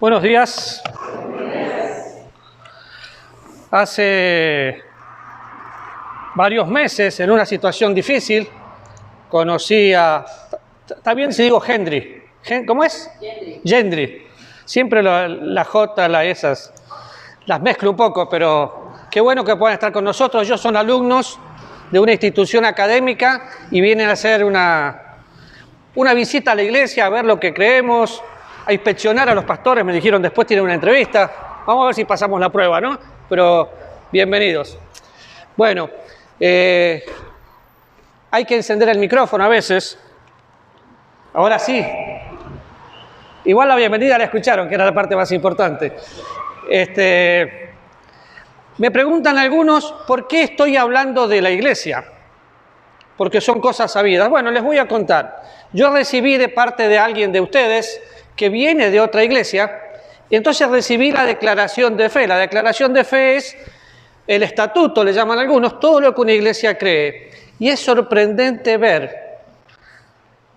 Buenos días. Hace varios meses, en una situación difícil, conocí a... ¿Está bien si digo Gendry? ¿Cómo es? Gendry. Siempre la J, la esas, las mezclo un poco, pero qué bueno que puedan estar con nosotros. Ellos son alumnos de una institución académica y vienen a hacer una visita a la iglesia, a ver lo que creemos, a inspeccionar a los pastores. Me dijeron después tienen una entrevista. Vamos a ver si pasamos la prueba, ¿no? Pero bienvenidos. Bueno, hay que encender el micrófono a veces. Ahora sí. Igual la bienvenida la escucharon, que era la parte más importante. Me preguntan algunos por qué estoy hablando de la iglesia. Porque son cosas sabidas. Bueno, les voy a contar. Yo recibí de parte de alguien de ustedes que viene de otra iglesia, y entonces recibí la declaración de fe. La declaración de fe es el estatuto, le llaman algunos, todo lo que una iglesia cree. Y es sorprendente ver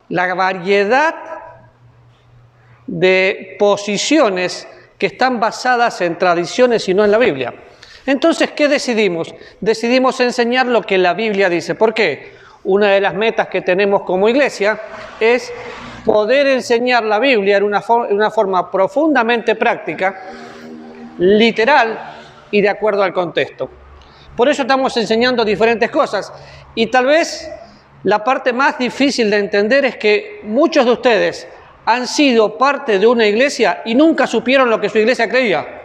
la variedad de posiciones que están basadas en tradiciones y no en la Biblia. Entonces, ¿qué decidimos? Decidimos enseñar lo que la Biblia dice. ¿Por qué? Una de las metas que tenemos como iglesia es poder enseñar la Biblia en una forma profundamente práctica, literal y de acuerdo al contexto. Por eso estamos enseñando diferentes cosas. Y tal vez la parte más difícil de entender es que muchos de ustedes han sido parte de una iglesia y nunca supieron lo que su iglesia creía.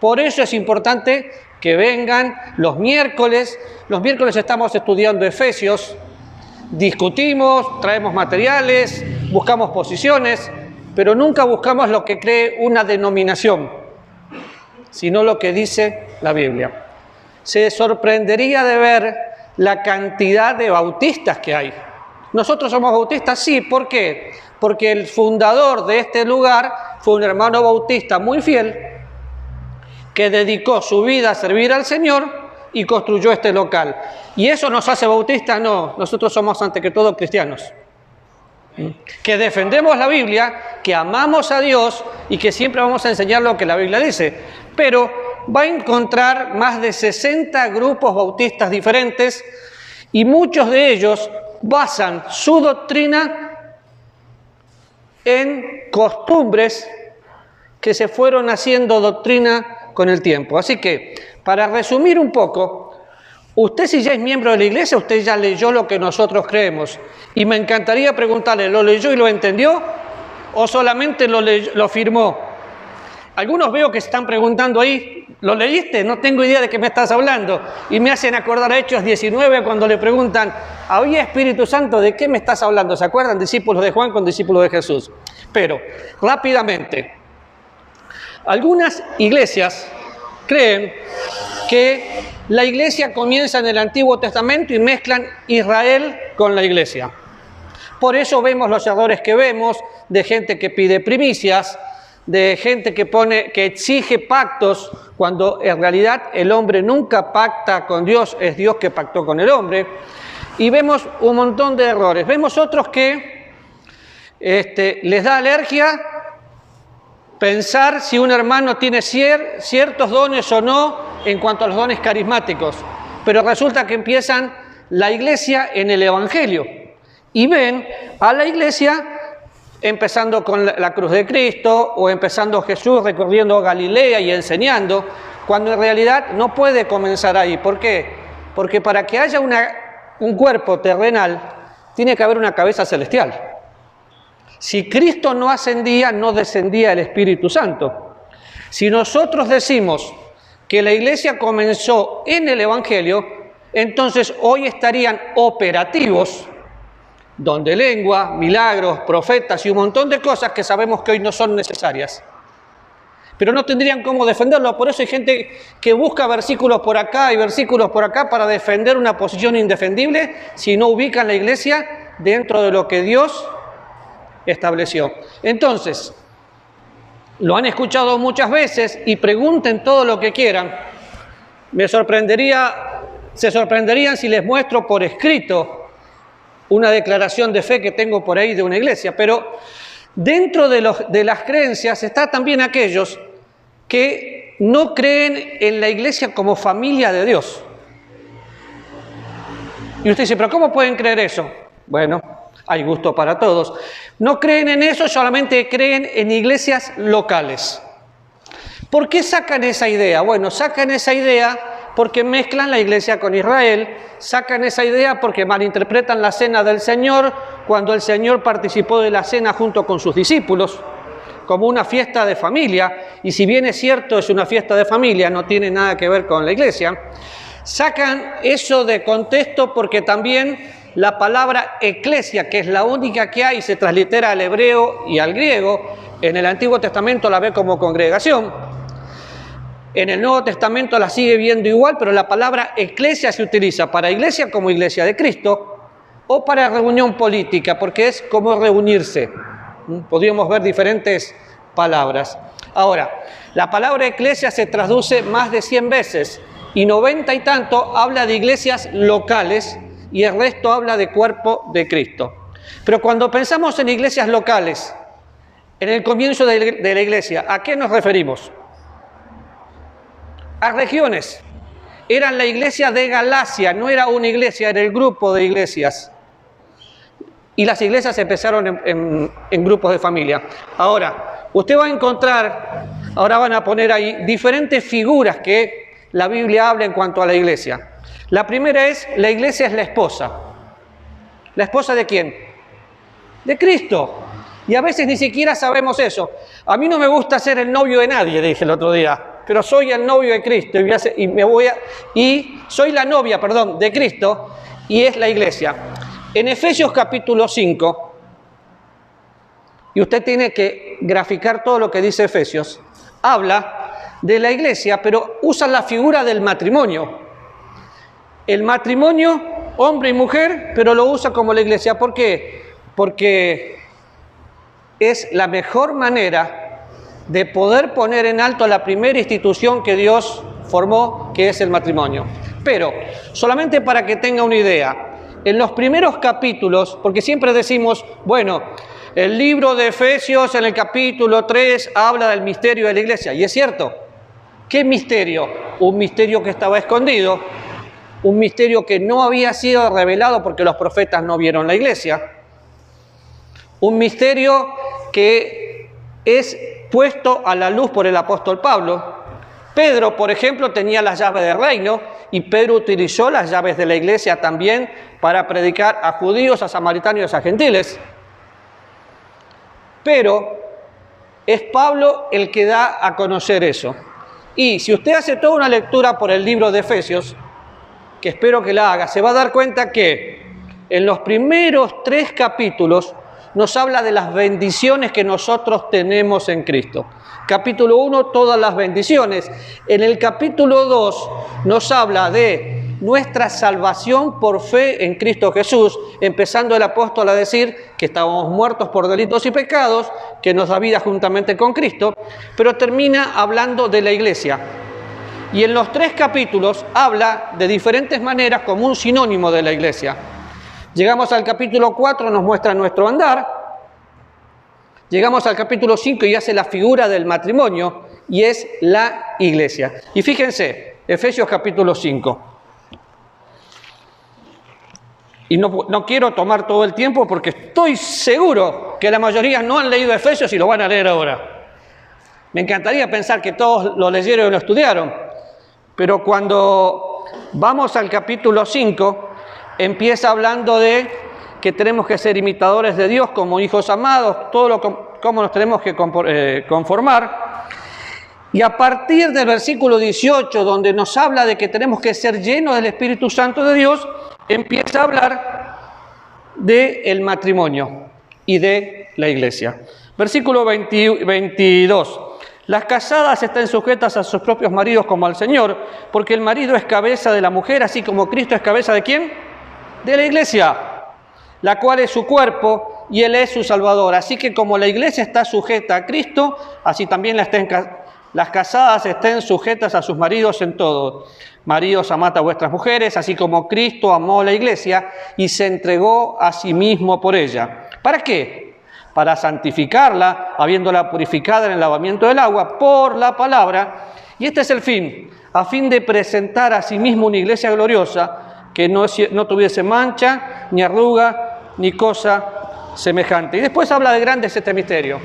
Por eso es importante que vengan los miércoles. Los miércoles estamos estudiando Efesios, discutimos, traemos materiales, buscamos posiciones, pero nunca buscamos lo que cree una denominación, sino lo que dice la Biblia. Se sorprendería de ver la cantidad de bautistas que hay. ¿Nosotros somos bautistas? Sí. ¿Por qué? Porque el fundador de este lugar fue un hermano bautista muy fiel que dedicó su vida a servir al Señor y construyó este local. ¿Y eso nos hace bautistas? No, nosotros somos ante que todo cristianos. Que defendemos la Biblia, que amamos a Dios y que siempre vamos a enseñar lo que la Biblia dice. Pero va a encontrar más de 60 grupos bautistas diferentes y muchos de ellos basan su doctrina en costumbres que se fueron haciendo doctrina con el tiempo. Así que, para resumir un poco, usted si ya es miembro de la iglesia, usted ya leyó lo que nosotros creemos. Y me encantaría preguntarle, ¿lo leyó y lo entendió? ¿O solamente lo firmó? Algunos veo que se están preguntando ahí, ¿lo leíste? No tengo idea de qué me estás hablando. Y me hacen acordar a Hechos 19 cuando le preguntan, ¿había Espíritu Santo? ¿De qué me estás hablando? ¿Se acuerdan? Discípulos de Juan con discípulos de Jesús. Pero, rápidamente, algunas iglesias creen que la iglesia comienza en el Antiguo Testamento y mezclan Israel con la iglesia. Por eso vemos los errores que vemos de gente que pide primicias, de gente que exige pactos, cuando en realidad el hombre nunca pacta con Dios, es Dios que pactó con el hombre. Y vemos un montón de errores. Vemos otros que les da alergia pensar si un hermano tiene ciertos dones o no en cuanto a los dones carismáticos. Pero resulta que empiezan la iglesia en el Evangelio y ven a la iglesia empezando con la cruz de Cristo o empezando Jesús recorriendo Galilea y enseñando, cuando en realidad no puede comenzar ahí. ¿Por qué? Porque para que haya un cuerpo terrenal tiene que haber una cabeza celestial. Si Cristo no ascendía, no descendía el Espíritu Santo. Si nosotros decimos que la iglesia comenzó en el Evangelio, entonces hoy estarían operativos, don de lengua, milagros, profetas y un montón de cosas que sabemos que hoy no son necesarias. Pero no tendrían cómo defenderlo. Por eso hay gente que busca versículos por acá y versículos por acá para defender una posición indefendible si no ubican la iglesia dentro de lo que Dios estableció. Entonces, lo han escuchado muchas veces y pregunten todo lo que quieran. Se sorprenderían si les muestro por escrito una declaración de fe que tengo por ahí de una iglesia, pero Dentro de las creencias está también aquellos que no creen en la iglesia como familia de Dios. Y usted dice, ¿pero cómo pueden creer eso? Bueno, hay gusto para todos. No creen en eso, solamente creen en iglesias locales. ¿Por qué sacan esa idea? Bueno, sacan esa idea porque mezclan la iglesia con Israel, sacan esa idea porque malinterpretan la cena del Señor cuando el Señor participó de la cena junto con sus discípulos, como una fiesta de familia, y si bien es cierto, es una fiesta de familia, no tiene nada que ver con la iglesia. Sacan eso de contexto porque también la palabra eclesia, que es la única que hay, se translitera al hebreo y al griego, en el Antiguo Testamento la ve como congregación, en el Nuevo Testamento la sigue viendo igual, pero la palabra eclesia se utiliza para iglesia como iglesia de Cristo o para reunión política, porque es como reunirse. Podríamos ver diferentes palabras. Ahora, la palabra eclesia se traduce más de 100 veces y 90 y tanto habla de iglesias locales y el resto habla de cuerpo de Cristo. Pero cuando pensamos en iglesias locales, en el comienzo de la iglesia, ¿a qué nos referimos? A regiones. Eran la iglesia de Galacia, no era una iglesia, era el grupo de iglesias. Y las iglesias empezaron en grupos de familia. Ahora, usted va a encontrar, ahora van a poner ahí, diferentes figuras que la Biblia habla en cuanto a la iglesia. La primera es, la iglesia es la esposa. ¿La esposa de quién? De Cristo. Y a veces ni siquiera sabemos eso. A mí no me gusta ser el novio de nadie, dije el otro día, pero soy el novio de Cristo y soy la novia, de Cristo, y es la iglesia. En Efesios capítulo 5, y usted tiene que graficar todo lo que dice Efesios, habla de la iglesia, pero usa la figura del matrimonio. El matrimonio, hombre y mujer, pero lo usa como la iglesia. ¿Por qué? Porque es la mejor manera de poder poner en alto la primera institución que Dios formó, que es el matrimonio. Pero, solamente para que tenga una idea, en los primeros capítulos, porque siempre decimos, bueno, el libro de Efesios en el capítulo 3 habla del misterio de la iglesia, y es cierto. ¿Qué misterio? Un misterio que estaba escondido, un misterio que no había sido revelado porque los profetas no vieron la iglesia, un misterio que es puesto a la luz por el apóstol Pablo. Pedro, por ejemplo, tenía las llaves del reino y Pedro utilizó las llaves de la iglesia también para predicar a judíos, a samaritanos y a gentiles. Pero es Pablo el que da a conocer eso. Y si usted hace toda una lectura por el libro de Efesios, que espero que la haga, se va a dar cuenta que en los primeros 3 capítulos nos habla de las bendiciones que nosotros tenemos en Cristo. Capítulo 1, todas las bendiciones. En el capítulo 2 nos habla de nuestra salvación por fe en Cristo Jesús, empezando el apóstol a decir que estábamos muertos por delitos y pecados, que nos da vida juntamente con Cristo, pero termina hablando de la iglesia. Y en los 3 capítulos habla de diferentes maneras como un sinónimo de la iglesia. Llegamos al capítulo 4, nos muestra nuestro andar. Llegamos al capítulo 5 y hace la figura del matrimonio, y es la iglesia. Y fíjense, Efesios capítulo 5. Y no quiero tomar todo el tiempo porque estoy seguro que la mayoría no han leído Efesios y lo van a leer ahora. Me encantaría pensar que todos lo leyeron y lo estudiaron, pero cuando vamos al capítulo 5, empieza hablando de que tenemos que ser imitadores de Dios como hijos amados, cómo nos tenemos que conformar. Y a partir del versículo 18, donde nos habla de que tenemos que ser llenos del Espíritu Santo de Dios, empieza a hablar del matrimonio y de la iglesia. Versículo 22. Las casadas estén sujetas a sus propios maridos como al Señor, porque el marido es cabeza de la mujer, así como Cristo es cabeza ¿de quién? De la iglesia, la cual es su cuerpo y Él es su Salvador. Así que como la iglesia está sujeta a Cristo, así también las casadas estén sujetas a sus maridos en todo. Maridos, amad a vuestras mujeres, así como Cristo amó a la iglesia y se entregó a sí mismo por ella. ¿Para qué? para santificarla, habiéndola purificada en el lavamiento del agua por la palabra. Y este es el fin, a fin de presentar a sí mismo una iglesia gloriosa, que no tuviese mancha, ni arruga, ni cosa semejante. Y después habla de grande este misterio.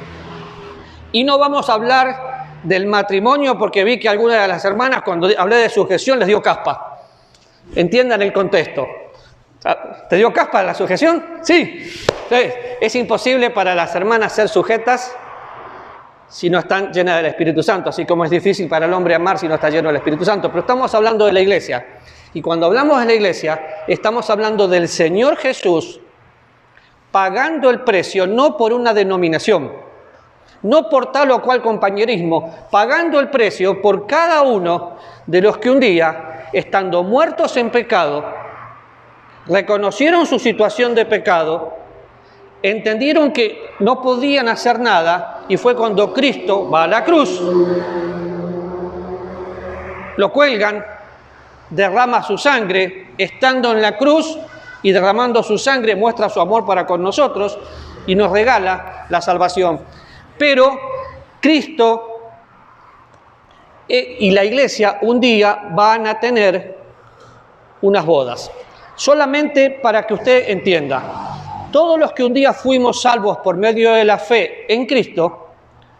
Y no vamos a hablar del matrimonio, porque vi que algunas de las hermanas, cuando hablé de sujeción, les dio caspa. Entiendan el contexto. ¿Te dio caspa la sujeción? Sí. Es imposible para las hermanas ser sujetas si no están llenas del Espíritu Santo, así como es difícil para el hombre amar si no está lleno del Espíritu Santo. Pero estamos hablando de la iglesia. Y cuando hablamos de la iglesia, estamos hablando del Señor Jesús pagando el precio, no por una denominación, no por tal o cual compañerismo, pagando el precio por cada uno de los que un día, estando muertos en pecado, reconocieron su situación de pecado, entendieron que no podían hacer nada, y fue cuando Cristo va a la cruz, lo cuelgan, derrama su sangre, estando en la cruz y derramando su sangre, muestra su amor para con nosotros y nos regala la salvación. Pero Cristo y la iglesia un día van a tener unas bodas. Solamente para que usted entienda, todos los que un día fuimos salvos por medio de la fe en Cristo,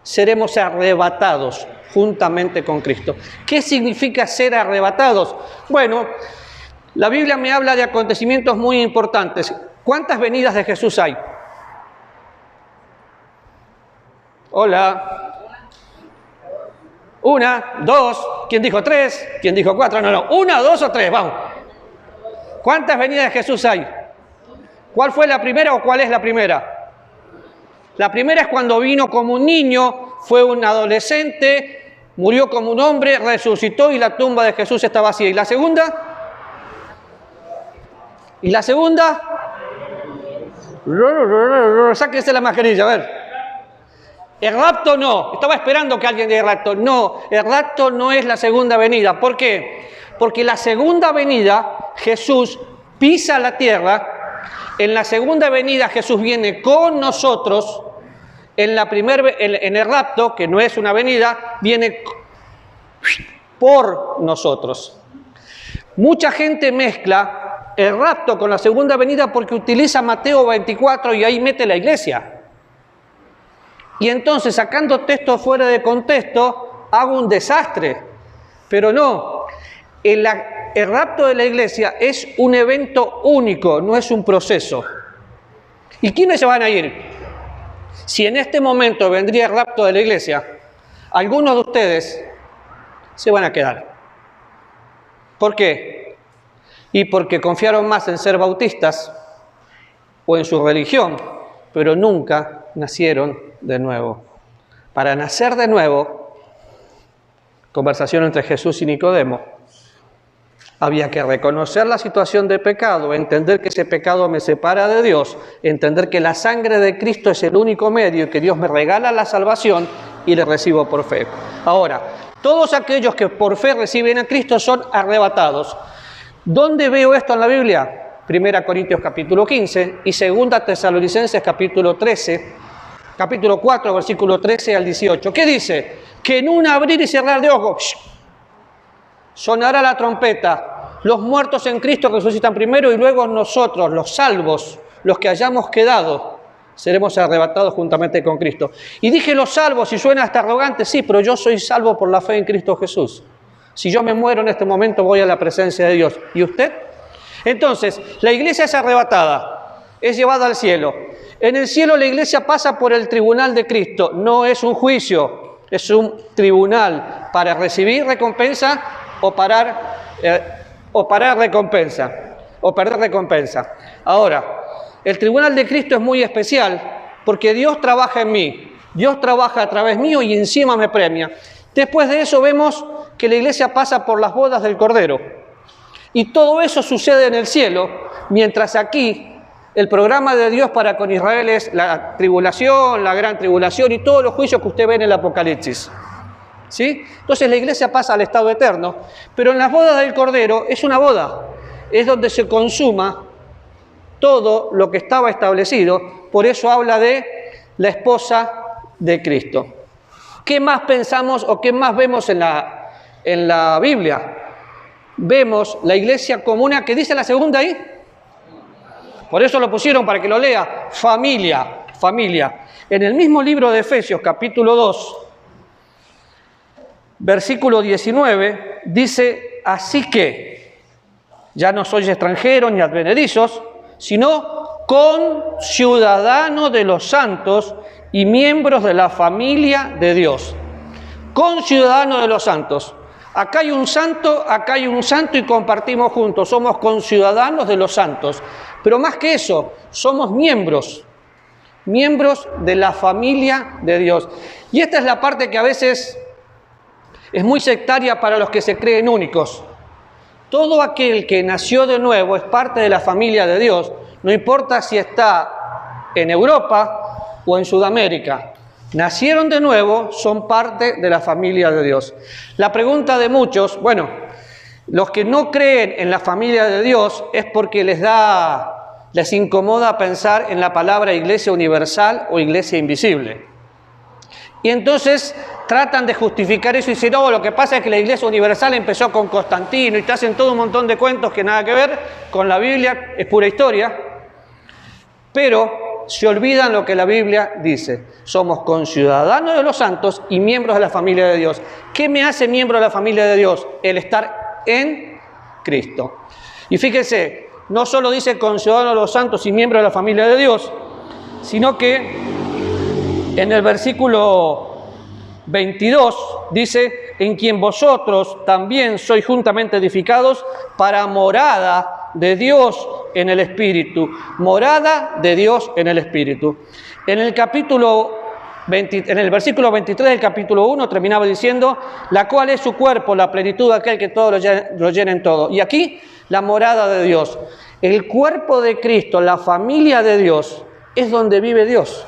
seremos arrebatados juntamente con Cristo. ¿Qué significa ser arrebatados? Bueno, la Biblia me habla de acontecimientos muy importantes. ¿Cuántas venidas de Jesús hay? Hola. Una, dos. ¿Quién dijo tres? ¿Quién dijo cuatro? No. Una, dos o tres, vamos. ¿Cuántas venidas de Jesús hay? ¿Cuál fue la primera o cuál es la primera? La primera es cuando vino como un niño, fue un adolescente, murió como un hombre, resucitó y la tumba de Jesús está vacía. ¿Y la segunda? ¿Y la segunda? Sáquense la mascarilla, a ver. El rapto no. Estaba esperando que alguien diga el rapto. No, el rapto no es la segunda venida. ¿Por qué? Porque la segunda venida Jesús pisa la tierra. En la segunda venida Jesús viene con nosotros. En el rapto, que no es una venida, viene por nosotros. Mucha gente mezcla el rapto con la segunda venida porque utiliza Mateo 24 y ahí mete la iglesia. Y entonces, sacando texto fuera de contexto, hago un desastre. Pero no, el rapto de la iglesia es un evento único, no es un proceso. ¿Y quiénes se van a ir? Si en este momento vendría el rapto de la iglesia, algunos de ustedes se van a quedar. ¿Por qué? Y porque confiaron más en ser bautistas o en su religión, pero nunca nacieron de nuevo. Para nacer de nuevo, conversación entre Jesús y Nicodemo, había que reconocer la situación de pecado, entender que ese pecado me separa de Dios, entender que la sangre de Cristo es el único medio y que Dios me regala la salvación y le recibo por fe. Ahora, todos aquellos que por fe reciben a Cristo son arrebatados. ¿Dónde veo esto en la Biblia? 1 Corintios capítulo 15 y 2 Tesalonicenses capítulo 4, versículo 13 al 18. ¿Qué dice? Que en un abrir y cerrar de ojos sonará la trompeta, los muertos en Cristo resucitan primero y luego nosotros, los salvos, los que hayamos quedado, seremos arrebatados juntamente con Cristo. Y dije los salvos, y suena hasta arrogante, sí, pero yo soy salvo por la fe en Cristo Jesús. Si yo me muero en este momento voy a la presencia de Dios. ¿Y usted? Entonces, la iglesia es arrebatada, es llevada al cielo. En el cielo la iglesia pasa por el tribunal de Cristo, no es un juicio, es un tribunal para recibir recompensa o perder recompensa. Ahora, el tribunal de Cristo es muy especial porque Dios trabaja en mí, Dios trabaja a través mío y encima me premia. Después de eso vemos que la iglesia pasa por las bodas del Cordero. Y todo eso sucede en el cielo, mientras aquí el programa de Dios para con Israel es la tribulación, la gran tribulación y todos los juicios que usted ve en el Apocalipsis. ¿Sí? Entonces la iglesia pasa al estado eterno, pero en las bodas del Cordero es una boda, es donde se consuma todo lo que estaba establecido. Por eso habla de la esposa de Cristo. ¿Qué más pensamos o qué más vemos en la Biblia? Vemos la iglesia como una, ¿qué dice la segunda ahí? Por eso lo pusieron para que lo lea, familia, familia. En el mismo libro de Efesios, capítulo 2, versículo 19, dice, así que ya no sois extranjeros ni advenedizos, sino conciudadanos de los santos y miembros de la familia de Dios. Conciudadanos de los santos. Acá hay un santo y compartimos juntos. Somos conciudadanos de los santos. Pero más que eso, somos miembros de la familia de Dios. Y esta es la parte que a veces es muy sectaria para los que se creen únicos. Todo aquel que nació de nuevo es parte de la familia de Dios, no importa si está en Europa o en Sudamérica. Nacieron de nuevo, son parte de la familia de Dios. La pregunta de muchos, bueno, los que no creen en la familia de Dios es porque les incomoda pensar en la palabra iglesia universal o iglesia invisible. Y entonces tratan de justificar eso y dicen, no, lo que pasa es que la iglesia universal empezó con Constantino y te hacen todo un montón de cuentos que nada que ver con la Biblia, es pura historia. Pero se olvidan lo que la Biblia dice. Somos conciudadanos de los santos y miembros de la familia de Dios. ¿Qué me hace miembro de la familia de Dios? El estar en Cristo. Y fíjense, no solo dice conciudadanos de los santos y miembros de la familia de Dios, sino que en el versículo 22 dice, en quien vosotros también sois juntamente edificados para morada de Dios en el Espíritu. Morada de Dios en el Espíritu. En el versículo 23 del capítulo 1 terminaba diciendo, la cual es su cuerpo, la plenitud de aquel que todo lo llena en todo. Y aquí, la morada de Dios. El cuerpo de Cristo, la familia de Dios, es donde vive Dios.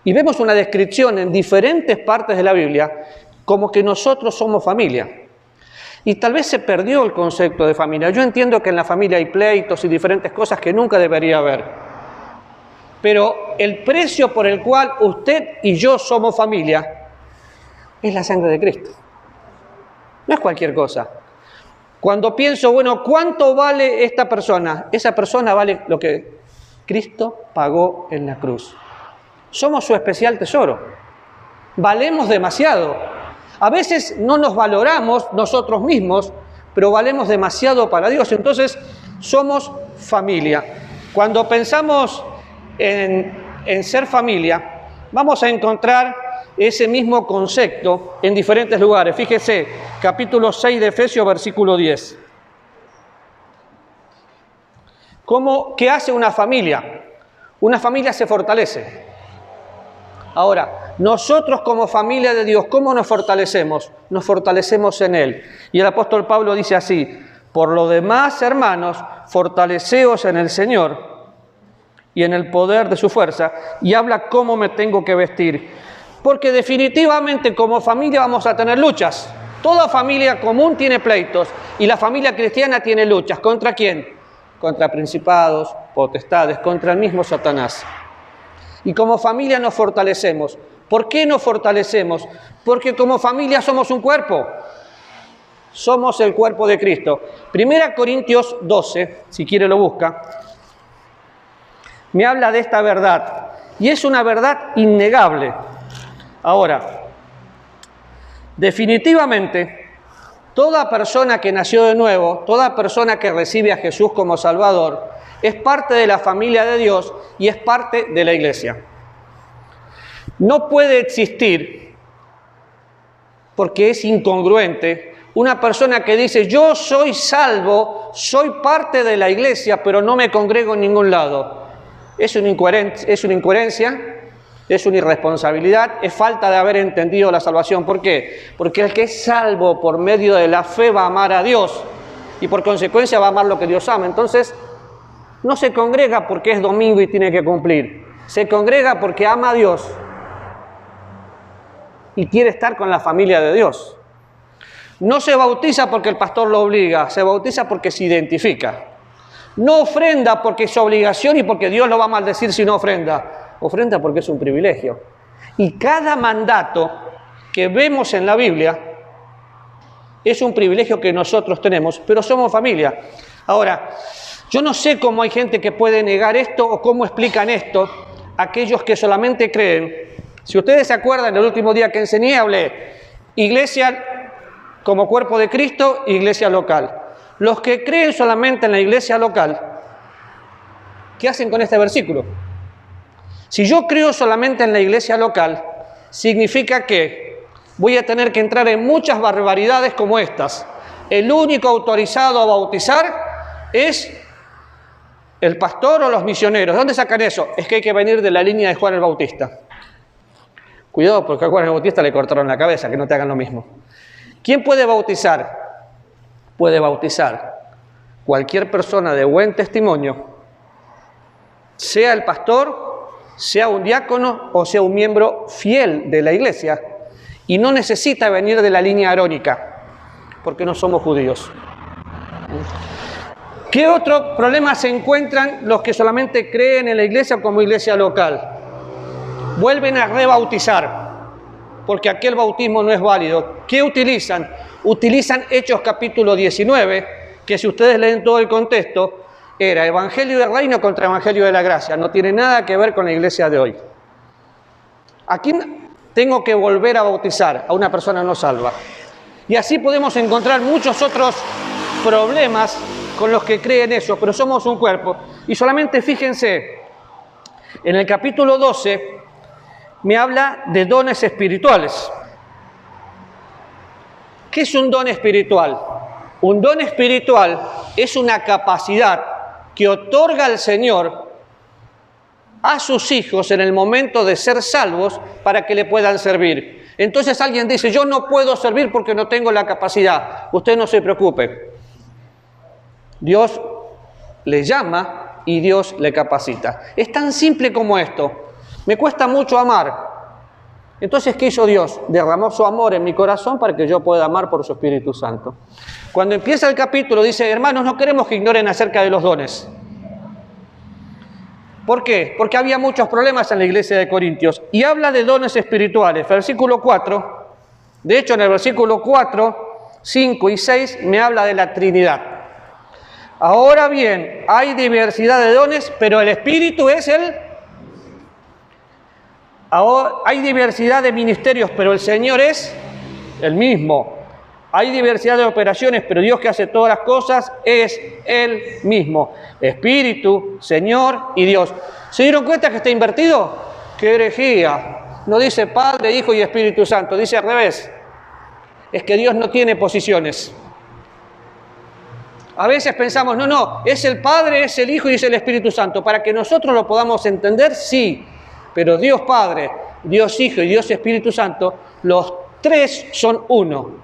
Y vemos una descripción en diferentes partes de la Biblia como que nosotros somos familia. Y tal vez se perdió el concepto de familia. Yo entiendo que en la familia hay pleitos y diferentes cosas que nunca debería haber. Pero el precio por el cual usted y yo somos familia es la sangre de Cristo. No es cualquier cosa. Cuando pienso, bueno, ¿cuánto vale esta persona? Esa persona vale lo que Cristo pagó en la cruz. Somos su especial tesoro. Valemos demasiado. A veces no nos valoramos nosotros mismos, pero valemos demasiado para Dios. Entonces, somos familia. Cuando pensamos en ser familia, vamos a encontrar ese mismo concepto en diferentes lugares. Fíjese, capítulo 6 de Efesios, versículo 10. ¿Qué hace una familia? Una familia se fortalece. Ahora, nosotros como familia de Dios, ¿cómo nos fortalecemos? Nos fortalecemos en Él. Y el apóstol Pablo dice así, por lo demás, hermanos, fortaleceos en el Señor y en el poder de su fuerza, y habla cómo me tengo que vestir. Porque definitivamente como familia vamos a tener luchas. Toda familia común tiene pleitos, y la familia cristiana tiene luchas. ¿Contra quién? Contra principados, potestades, contra el mismo Satanás. Y como familia nos fortalecemos. ¿Por qué nos fortalecemos? Porque como familia somos un cuerpo. Somos el cuerpo de Cristo. 1 Corintios 12, si quiere lo busca, me habla de esta verdad. Y es una verdad innegable. Ahora, definitivamente, toda persona que nació de nuevo, toda persona que recibe a Jesús como Salvador, es parte de la familia de Dios y es parte de la iglesia. No puede existir, porque es incongruente, una persona que dice, yo soy salvo, soy parte de la iglesia, pero no me congrego en ningún lado. Es una incoherencia, es una irresponsabilidad, es falta de haber entendido la salvación. ¿Por qué? Porque el que es salvo por medio de la fe va a amar a Dios y por consecuencia va a amar lo que Dios ama. Entonces, no se congrega porque es domingo y tiene que cumplir. Se congrega porque ama a Dios y quiere estar con la familia de Dios. No se bautiza porque el pastor lo obliga, se bautiza porque se identifica. No ofrenda porque es su obligación y porque Dios lo va a maldecir si no ofrenda. ofrenda porque es un privilegio. Y cada mandato que vemos en la Biblia es un privilegio que nosotros tenemos, pero somos familia. Ahora, yo no sé cómo hay gente que puede negar esto o cómo explican esto aquellos que solamente creen. Si ustedes se acuerdan, el último día que enseñé hablé iglesia como cuerpo de Cristo, iglesia local. Los que creen solamente en la iglesia local, ¿qué hacen con este versículo? Si yo creo solamente en la iglesia local, significa que voy a tener que entrar en muchas barbaridades como estas. El único autorizado a bautizar es el pastor o los misioneros. ¿Dónde sacan eso? Es que hay que venir de la línea de Juan el Bautista. Cuidado, porque a Juan el Bautista le cortaron la cabeza, que no te hagan lo mismo. ¿Quién puede bautizar? Puede bautizar cualquier persona de buen testimonio, sea el pastor, sea un diácono o sea un miembro fiel de la iglesia, y no necesita venir de la línea arónica, porque no somos judíos. ¿Qué otro problema se encuentran los que solamente creen en la iglesia como iglesia local? Vuelven a rebautizar, porque aquel bautismo no es válido. ¿Qué utilizan? Utilizan Hechos capítulo 19, que si ustedes leen todo el contexto, era Evangelio del Reino contra Evangelio de la Gracia. No tiene nada que ver con la iglesia de hoy. Aquí tengo que volver a bautizar a una persona no salva. Y así podemos encontrar muchos otros problemas con los que creen eso, pero somos un cuerpo. Y solamente fíjense, en el capítulo 12 me habla de dones espirituales. ¿Qué es un don espiritual? Un don espiritual es una capacidad que otorga el Señor a sus hijos en el momento de ser salvos para que le puedan servir. Entonces alguien dice, yo no puedo servir porque no tengo la capacidad. Usted no se preocupe. Dios le llama y Dios le capacita. Es tan simple como esto. Me cuesta mucho amar. Entonces, ¿qué hizo Dios? Derramó su amor en mi corazón para que yo pueda amar por su Espíritu Santo. Cuando empieza el capítulo dice, hermanos, no queremos que ignoren acerca de los dones. ¿Por qué? Porque había muchos problemas en la iglesia de Corintios. Y habla de dones espirituales. Versículo 4. De hecho, en el versículo 4, 5 y 6 me habla de la Trinidad. Ahora bien, hay diversidad de dones, pero el Espíritu es el... Ahora, hay diversidad de ministerios, pero el Señor es el mismo. Hay diversidad de operaciones, pero Dios que hace todas las cosas es el mismo. Espíritu, Señor y Dios. ¿Se dieron cuenta que está invertido? ¡Qué herejía! No dice Padre, Hijo y Espíritu Santo, dice al revés. Es que Dios no tiene posiciones. A veces pensamos, no, es el Padre, es el Hijo y es el Espíritu Santo. Para que nosotros lo podamos entender, sí. Pero Dios Padre, Dios Hijo y Dios Espíritu Santo, los tres son uno.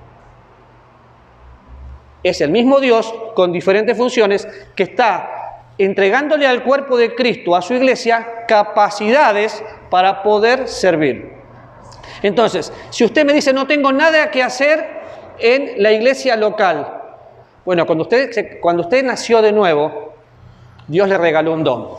Es el mismo Dios con diferentes funciones que está entregándole al cuerpo de Cristo, a su iglesia, capacidades para poder servir. Entonces, si usted me dice, no tengo nada que hacer en la iglesia local. Bueno, cuando usted nació de nuevo, Dios le regaló un don.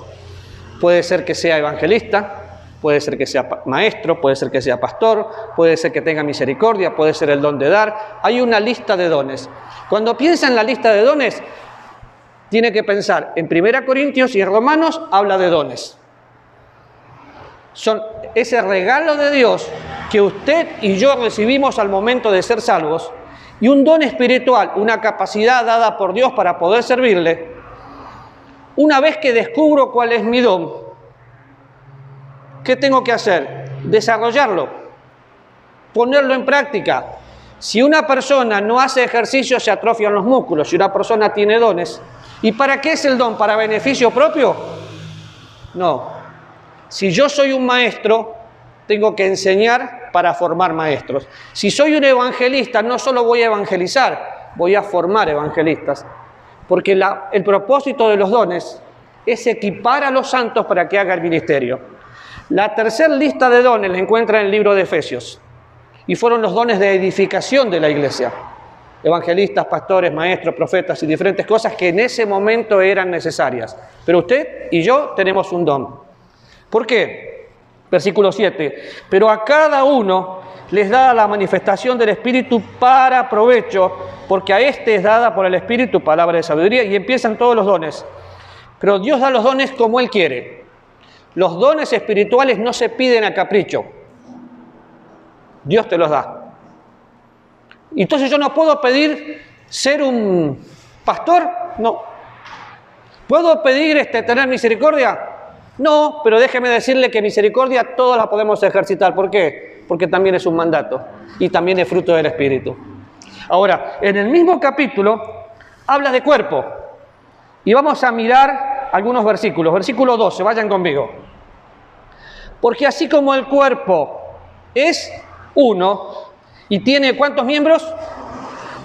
Puede ser que sea evangelista, puede ser que sea maestro, puede ser que sea pastor, puede ser que tenga misericordia, puede ser el don de dar. Hay una lista de dones. Cuando piensa en la lista de dones, tiene que pensar en 1 Corintios y en Romanos habla de dones. Son ese regalo de Dios que usted y yo recibimos al momento de ser salvos, y un don espiritual, una capacidad dada por Dios para poder servirle. Una vez que descubro cuál es mi don, ¿qué tengo que hacer? Desarrollarlo, ponerlo en práctica. Si una persona no hace ejercicio, se atrofian los músculos. Si una persona tiene dones, ¿y para qué es el don? ¿Para beneficio propio? No. Si yo soy un maestro, tengo que enseñar para formar maestros. Si soy un evangelista, no solo voy a evangelizar, voy a formar evangelistas. Porque el propósito de los dones es equipar a los santos para que hagan el ministerio. La tercera lista de dones la encuentra en el libro de Efesios. Y fueron los dones de edificación de la iglesia. Evangelistas, pastores, maestros, profetas y diferentes cosas que en ese momento eran necesarias. Pero usted y yo tenemos un don. ¿Por qué? Versículo 7. Pero a cada uno les da la manifestación del Espíritu para provecho, porque a este es dada por el Espíritu palabra de sabiduría, y empiezan todos los dones. Pero Dios da los dones como Él quiere. Los dones espirituales no se piden a capricho. Dios te los da. Entonces yo no puedo pedir ser un pastor, no. ¿Puedo pedir tener misericordia? No, pero déjeme decirle que misericordia todos la podemos ejercitar. ¿Por qué? Porque también es un mandato y también es fruto del Espíritu. Ahora, en el mismo capítulo habla de cuerpo y vamos a mirar algunos versículos. Versículo 12, vayan conmigo. Porque así como el cuerpo es uno y tiene ¿cuántos miembros?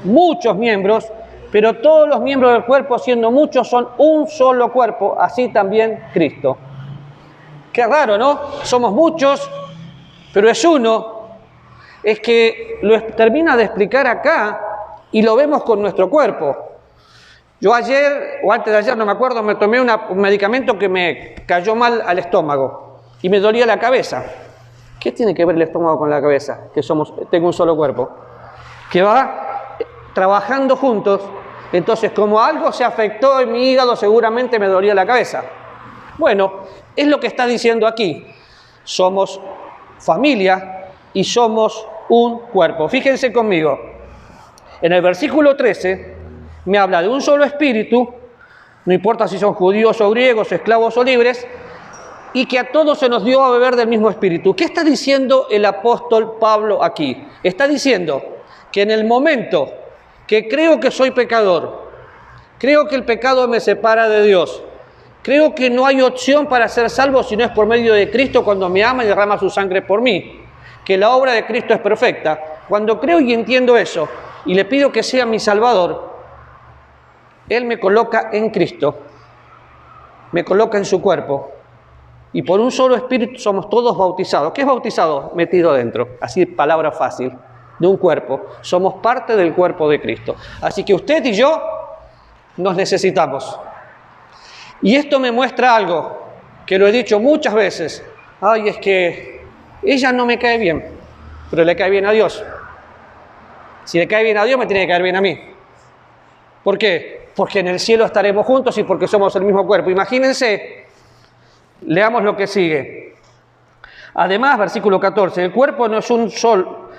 Muchos miembros, pero todos los miembros del cuerpo, siendo muchos, son un solo cuerpo, así también Cristo. Qué raro, ¿no? Somos muchos, pero es uno. Es que lo termina de explicar acá y lo vemos con nuestro cuerpo. Yo ayer, o antes de ayer, no me acuerdo, me tomé un medicamento que me cayó mal al estómago y me dolía la cabeza. ¿Qué tiene que ver el estómago con la cabeza? Que tengo un solo cuerpo. Que va trabajando juntos. Entonces, como algo se afectó en mi hígado, seguramente me dolía la cabeza. Bueno, es lo que está diciendo aquí. Somos familia y somos un cuerpo. Fíjense conmigo. En el versículo 13 me habla de un solo espíritu, no importa si son judíos o griegos, esclavos o libres, y que a todos se nos dio a beber del mismo espíritu. ¿Qué está diciendo el apóstol Pablo aquí? Está diciendo que en el momento que creo que soy pecador, creo que el pecado me separa de Dios, creo que no hay opción para ser salvo si no es por medio de Cristo cuando me ama y derrama su sangre por mí, que la obra de Cristo es perfecta. Cuando creo y entiendo eso y le pido que sea mi Salvador, Él me coloca en Cristo, me coloca en su cuerpo y por un solo espíritu somos todos bautizados. ¿Qué es bautizado? Metido dentro, así palabra fácil, de un cuerpo. Somos parte del cuerpo de Cristo. Así que usted y yo nos necesitamos. Y esto me muestra algo que lo he dicho muchas veces. Ay, es que ella no me cae bien, pero le cae bien a Dios. Si le cae bien a Dios, me tiene que caer bien a mí. ¿Por qué? Porque en el cielo estaremos juntos y porque somos el mismo cuerpo. Imagínense, leamos lo que sigue. Además, versículo 14, el cuerpo no es un solo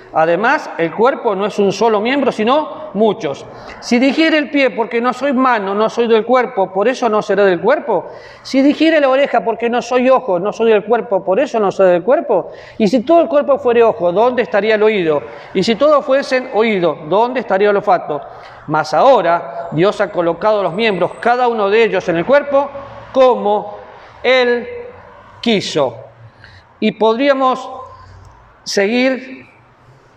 miembro, sino muchos. Si dijere el pie, porque no soy mano, no soy del cuerpo, por eso no seré del cuerpo. Si dijere la oreja, porque no soy ojo, no soy del cuerpo, por eso no soy del cuerpo. Y si todo el cuerpo fuere ojo, ¿dónde estaría el oído? Y si todos fuesen oído, ¿dónde estaría el olfato? Mas ahora Dios ha colocado los miembros, cada uno de ellos en el cuerpo, como Él quiso. Y podríamos seguir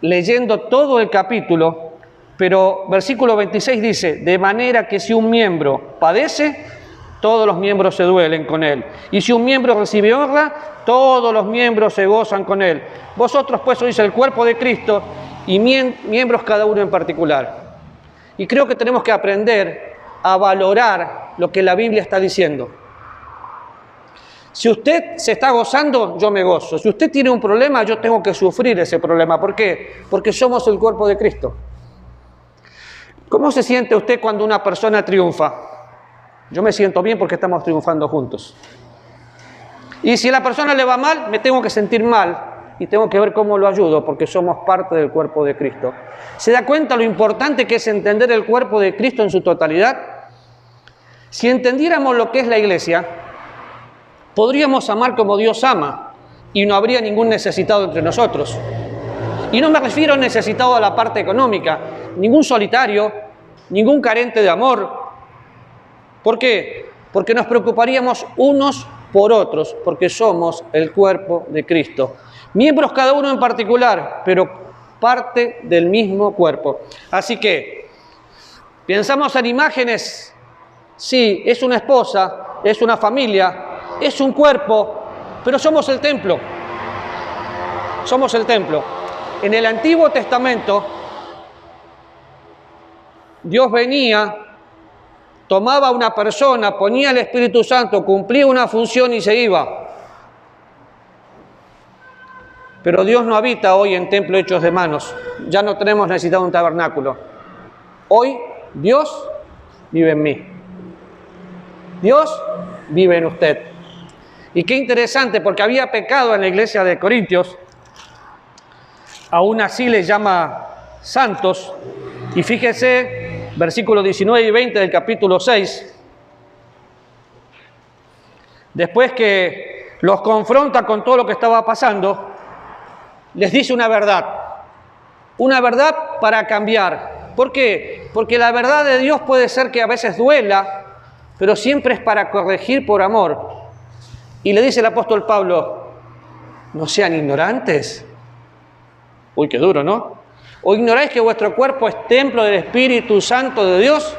leyendo todo el capítulo, pero versículo 26 dice, de manera que si un miembro padece, todos los miembros se duelen con él. Y si un miembro recibe honra, todos los miembros se gozan con él. Vosotros pues sois el cuerpo de Cristo y miembros cada uno en particular. Y creo que tenemos que aprender a valorar lo que la Biblia está diciendo. Si usted se está gozando, yo me gozo. Si usted tiene un problema, yo tengo que sufrir ese problema. ¿Por qué? Porque somos el cuerpo de Cristo. ¿Cómo se siente usted cuando una persona triunfa? Yo me siento bien porque estamos triunfando juntos. Y si a la persona le va mal, me tengo que sentir mal y tengo que ver cómo lo ayudo porque somos parte del cuerpo de Cristo. ¿Se da cuenta lo importante que es entender el cuerpo de Cristo en su totalidad? Si entendiéramos lo que es la iglesia, podríamos amar como Dios ama y no habría ningún necesitado entre nosotros. Y no me refiero a necesitado a la parte económica, ningún solitario, ningún carente de amor. ¿Por qué? Porque nos preocuparíamos unos por otros, porque somos el cuerpo de Cristo. Miembros cada uno en particular, pero parte del mismo cuerpo. Así que, pensamos en imágenes, sí, es una esposa, es una familia, es un cuerpo, pero somos el templo. Somos el templo. En el Antiguo Testamento, Dios venía, tomaba a una persona, ponía el Espíritu Santo, cumplía una función y se iba. Pero Dios no habita hoy en templos hechos de manos. Ya no tenemos necesidad de un tabernáculo. Hoy Dios vive en mí. Dios vive en usted. Y qué interesante, porque había pecado en la iglesia de Corintios. Aún así les llama santos. Y fíjese, versículos 19 y 20 del capítulo 6. Después que los confronta con todo lo que estaba pasando, les dice una verdad para cambiar. ¿Por qué? Porque la verdad de Dios puede ser que a veces duela, pero siempre es para corregir por amor. Y le dice el apóstol Pablo, no sean ignorantes. Uy, qué duro, ¿no? ¿O ignoráis que vuestro cuerpo es templo del Espíritu Santo de Dios?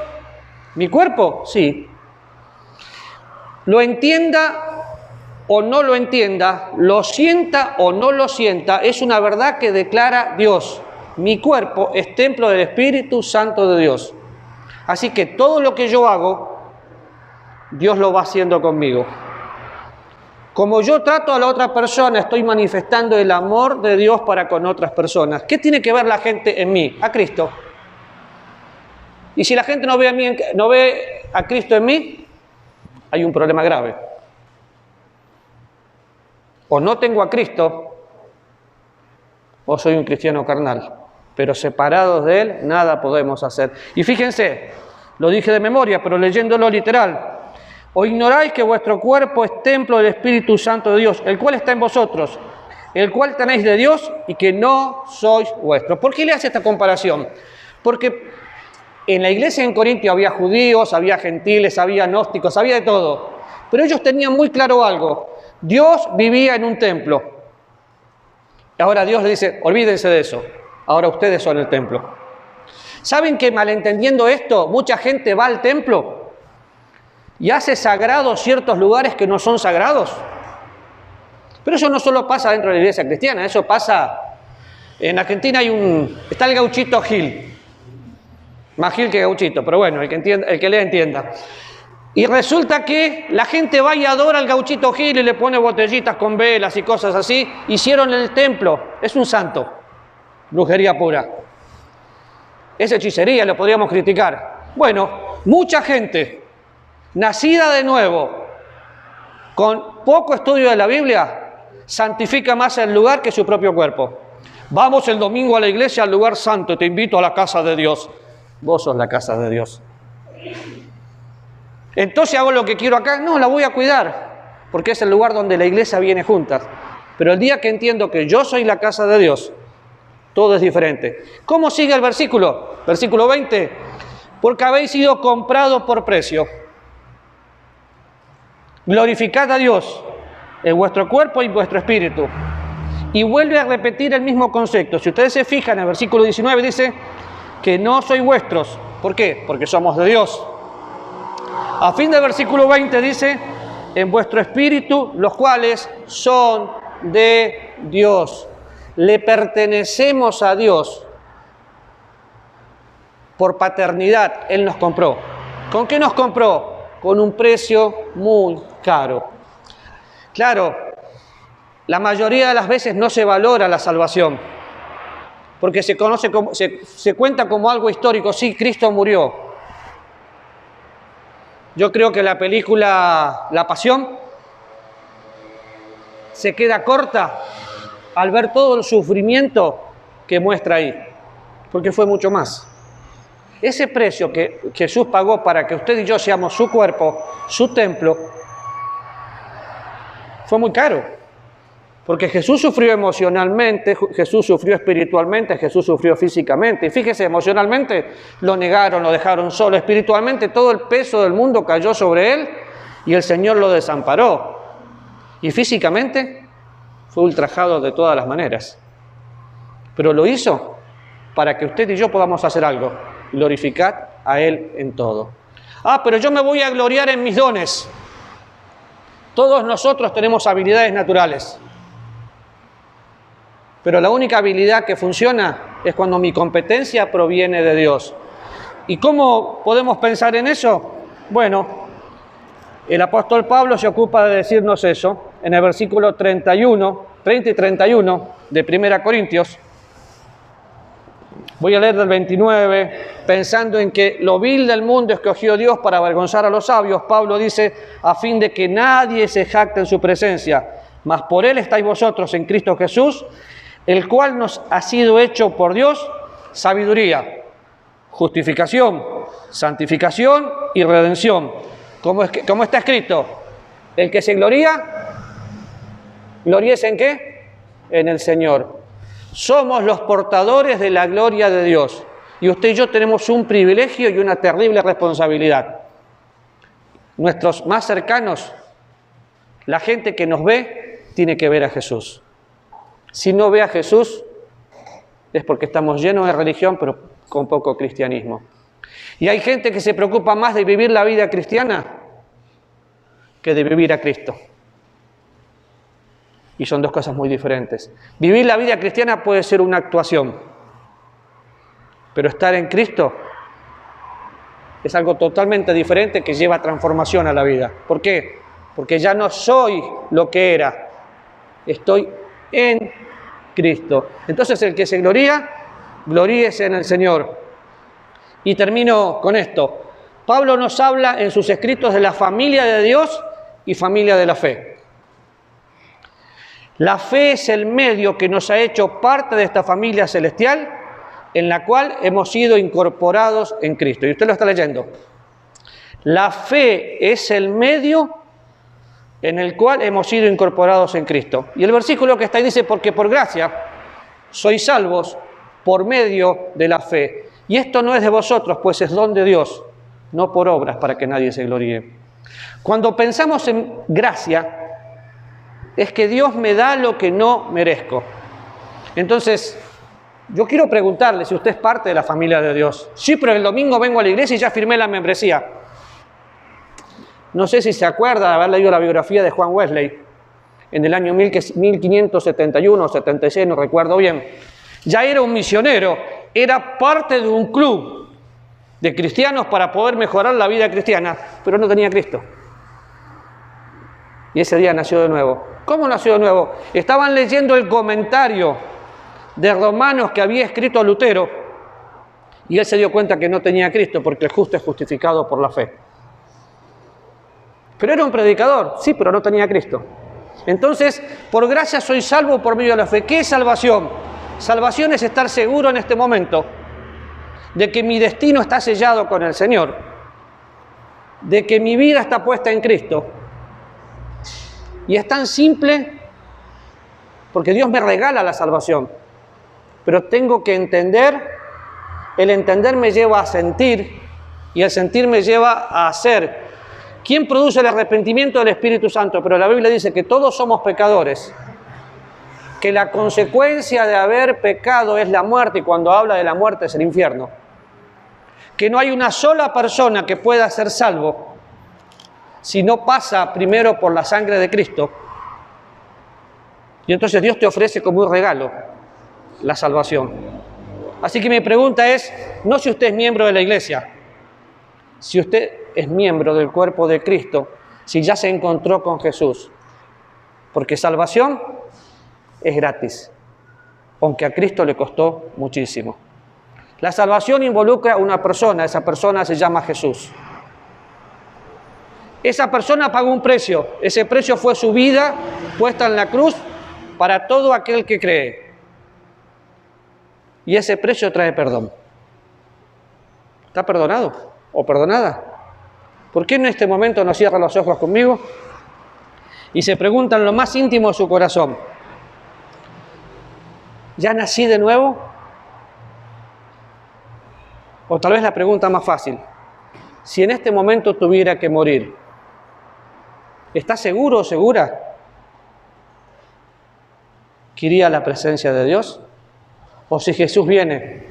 ¿Mi cuerpo? Sí. Lo entienda o no lo entienda, lo sienta o no lo sienta, es una verdad que declara Dios. Mi cuerpo es templo del Espíritu Santo de Dios. Así que todo lo que yo hago, Dios lo va haciendo conmigo. Como yo trato a la otra persona, estoy manifestando el amor de Dios para con otras personas. ¿Qué tiene que ver la gente en mí? A Cristo. Y si la gente no ve a Cristo en mí, hay un problema grave. O no tengo a Cristo, o soy un cristiano carnal. Pero separados de Él, nada podemos hacer. Y fíjense, lo dije de memoria, pero leyéndolo literal. ¿O ignoráis que vuestro cuerpo es templo del Espíritu Santo de Dios, el cual está en vosotros, el cual tenéis de Dios y que no sois vuestros? ¿Por qué le hace esta comparación? Porque en la iglesia en Corintio había judíos, había gentiles, había gnósticos, había de todo. Pero ellos tenían muy claro algo. Dios vivía en un templo. Ahora Dios le dice, olvídense de eso. Ahora ustedes son el templo. ¿Saben que malentendiendo esto, mucha gente va al templo y hace sagrados ciertos lugares que no son sagrados? Pero eso no solo pasa dentro de la iglesia cristiana, eso pasa... En Argentina está el Gauchito Gil. Más Gil que Gauchito, pero bueno, el que lea entienda. Y resulta que la gente va y adora al Gauchito Gil y le pone botellitas con velas y cosas así. Hicieron el templo, es un santo. Brujería pura. Es hechicería, lo podríamos criticar. Bueno, mucha gente nacida de nuevo, con poco estudio de la Biblia, santifica más el lugar que su propio cuerpo. Vamos el domingo a la iglesia, al lugar santo, te invito a la casa de Dios. Vos sos la casa de Dios. Entonces hago lo que quiero acá. No, la voy a cuidar, porque es el lugar donde la iglesia viene junta. Pero el día que entiendo que yo soy la casa de Dios, todo es diferente. ¿Cómo sigue el versículo? Versículo 20. Porque habéis sido comprados por precio. Glorificad a Dios en vuestro cuerpo y vuestro espíritu. Y vuelve a repetir el mismo concepto. Si ustedes se fijan, en el versículo 19 dice que no sois vuestros. ¿Por qué? Porque somos de Dios. A fin del versículo 20 dice, en vuestro espíritu, los cuales son de Dios. Le pertenecemos a Dios por paternidad. Él nos compró. ¿Con qué nos compró? Con un precio muy caro. Claro, la mayoría de las veces no se valora la salvación, porque se cuenta como algo histórico. Sí, Cristo murió. Yo creo que la película La Pasión se queda corta al ver todo el sufrimiento que muestra ahí, porque fue mucho más. Ese precio que Jesús pagó para que usted y yo seamos su cuerpo, su templo, fue muy caro, porque Jesús sufrió emocionalmente, Jesús sufrió espiritualmente, Jesús sufrió físicamente. Y fíjese, emocionalmente lo negaron, lo dejaron solo. Espiritualmente todo el peso del mundo cayó sobre él y el Señor lo desamparó. Y físicamente fue ultrajado de todas las maneras. Pero lo hizo para que usted y yo podamos hacer algo: glorificar a Él en todo. Pero yo me voy a gloriar en mis dones. Todos nosotros tenemos habilidades naturales. Pero la única habilidad que funciona es cuando mi competencia proviene de Dios. ¿Y cómo podemos pensar en eso? Bueno, el apóstol Pablo se ocupa de decirnos eso en el versículo 31 30 y 31 de 1 Corintios. Voy a leer del 29, pensando en que lo vil del mundo escogió Dios para avergonzar a los sabios. Pablo dice, a fin de que nadie se jacte en su presencia, mas por él estáis vosotros en Cristo Jesús, el cual nos ha sido hecho por Dios sabiduría, justificación, santificación y redención. Como está escrito, el que se gloría, gloríese ¿en qué? En el Señor. Somos los portadores de la gloria de Dios. Y usted y yo tenemos un privilegio y una terrible responsabilidad. Nuestros más cercanos, la gente que nos ve, tiene que ver a Jesús. Si no ve a Jesús, es porque estamos llenos de religión, pero con poco cristianismo. Y hay gente que se preocupa más de vivir la vida cristiana que de vivir a Cristo. Y son dos cosas muy diferentes. Vivir la vida cristiana puede ser una actuación, pero estar en Cristo es algo totalmente diferente que lleva transformación a la vida. ¿Por qué? Porque ya no soy lo que era, estoy en Cristo. Entonces el que se gloría, gloríese en el Señor. Y termino con esto. Pablo nos habla en sus escritos de la familia de Dios y familia de la fe. La fe es el medio que nos ha hecho parte de esta familia celestial en la cual hemos sido incorporados en Cristo. Y usted lo está leyendo. La fe es el medio en el cual hemos sido incorporados en Cristo. Y el versículo que está ahí dice, porque por gracia sois salvos por medio de la fe. Y esto no es de vosotros, pues es don de Dios, no por obras para que nadie se gloríe. Cuando pensamos en gracia, es que Dios me da lo que no merezco. Entonces, yo quiero preguntarle si usted es parte de la familia de Dios. Sí, pero el domingo vengo a la iglesia y ya firmé la membresía. No sé si se acuerda de haber leído la biografía de Juan Wesley en el año 1571 o 76, no recuerdo bien. Ya era un misionero, era parte de un club de cristianos para poder mejorar la vida cristiana, pero no tenía a Cristo. Y ese día nació de nuevo. ¿Cómo nació de nuevo? Estaban leyendo el comentario de Romanos que había escrito Lutero y él se dio cuenta que no tenía a Cristo porque el justo es justificado por la fe. Pero era un predicador, sí, pero no tenía a Cristo. Entonces, por gracia soy salvo por medio de la fe. ¿Qué es salvación? Salvación es estar seguro en este momento de que mi destino está sellado con el Señor, de que mi vida está puesta en Cristo. Y es tan simple porque Dios me regala la salvación. Pero tengo que entender, el entender me lleva a sentir y el sentir me lleva a hacer. ¿Quién produce el arrepentimiento del Espíritu Santo? Pero la Biblia dice que todos somos pecadores, que la consecuencia de haber pecado es la muerte y cuando habla de la muerte es el infierno. Que no hay una sola persona que pueda ser salvo si no pasa primero por la sangre de Cristo. Y entonces Dios te ofrece como un regalo la salvación. Así que mi pregunta es, no si usted es miembro de la iglesia, si usted es miembro del cuerpo de Cristo, si ya se encontró con Jesús. Porque salvación es gratis, aunque a Cristo le costó muchísimo. La salvación involucra a una persona, esa persona se llama Jesús. Esa persona pagó un precio, ese precio fue su vida puesta en la cruz para todo aquel que cree. Y ese precio trae perdón. ¿Está perdonado o perdonada? ¿Por qué en este momento no cierra los ojos conmigo y se pregunta en lo más íntimo de su corazón? ¿Ya nací de nuevo? O tal vez la pregunta más fácil. Si en este momento tuviera que morir, ¿está seguro o segura que iría a la presencia de Dios? ¿O si Jesús viene,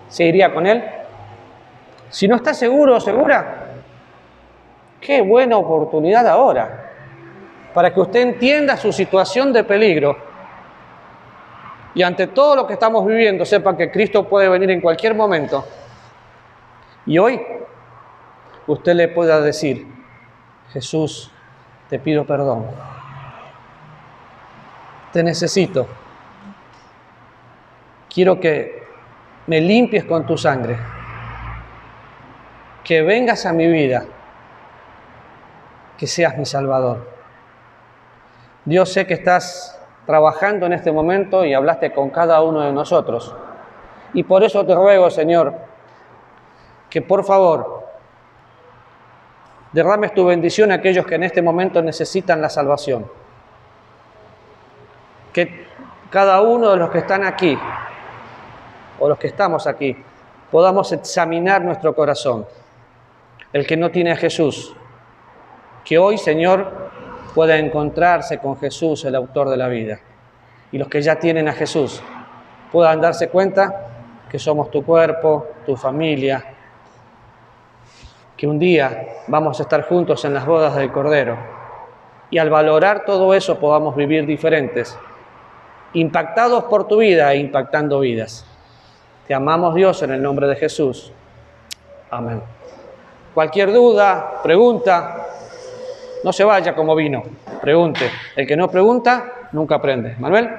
se iría con Él? Si no está seguro o segura, qué buena oportunidad ahora para que usted entienda su situación de peligro y ante todo lo que estamos viviendo sepa que Cristo puede venir en cualquier momento y hoy usted le pueda decir: Jesús, te pido perdón. te necesito. Quiero que me limpies con tu sangre, que vengas a mi vida, que seas mi Salvador. Dios, sé que estás trabajando en este momento y hablaste con cada uno de nosotros. Y por eso te ruego, Señor, que por favor derrames tu bendición a aquellos que en este momento necesitan la salvación. Que cada uno de los que están aquí, o los que estamos aquí, podamos examinar nuestro corazón. El que no tiene a Jesús, que hoy, Señor, pueda encontrarse con Jesús, el autor de la vida. Y los que ya tienen a Jesús puedan darse cuenta que somos tu cuerpo, tu familia, que un día vamos a estar juntos en las bodas del Cordero. Y al valorar todo eso podamos vivir diferentes, impactados por tu vida e impactando vidas. Te amamos, Dios, en el nombre de Jesús. Amén. Cualquier duda, pregunta, no se vaya como vino. Pregunte. El que no pregunta, nunca aprende. Manuel.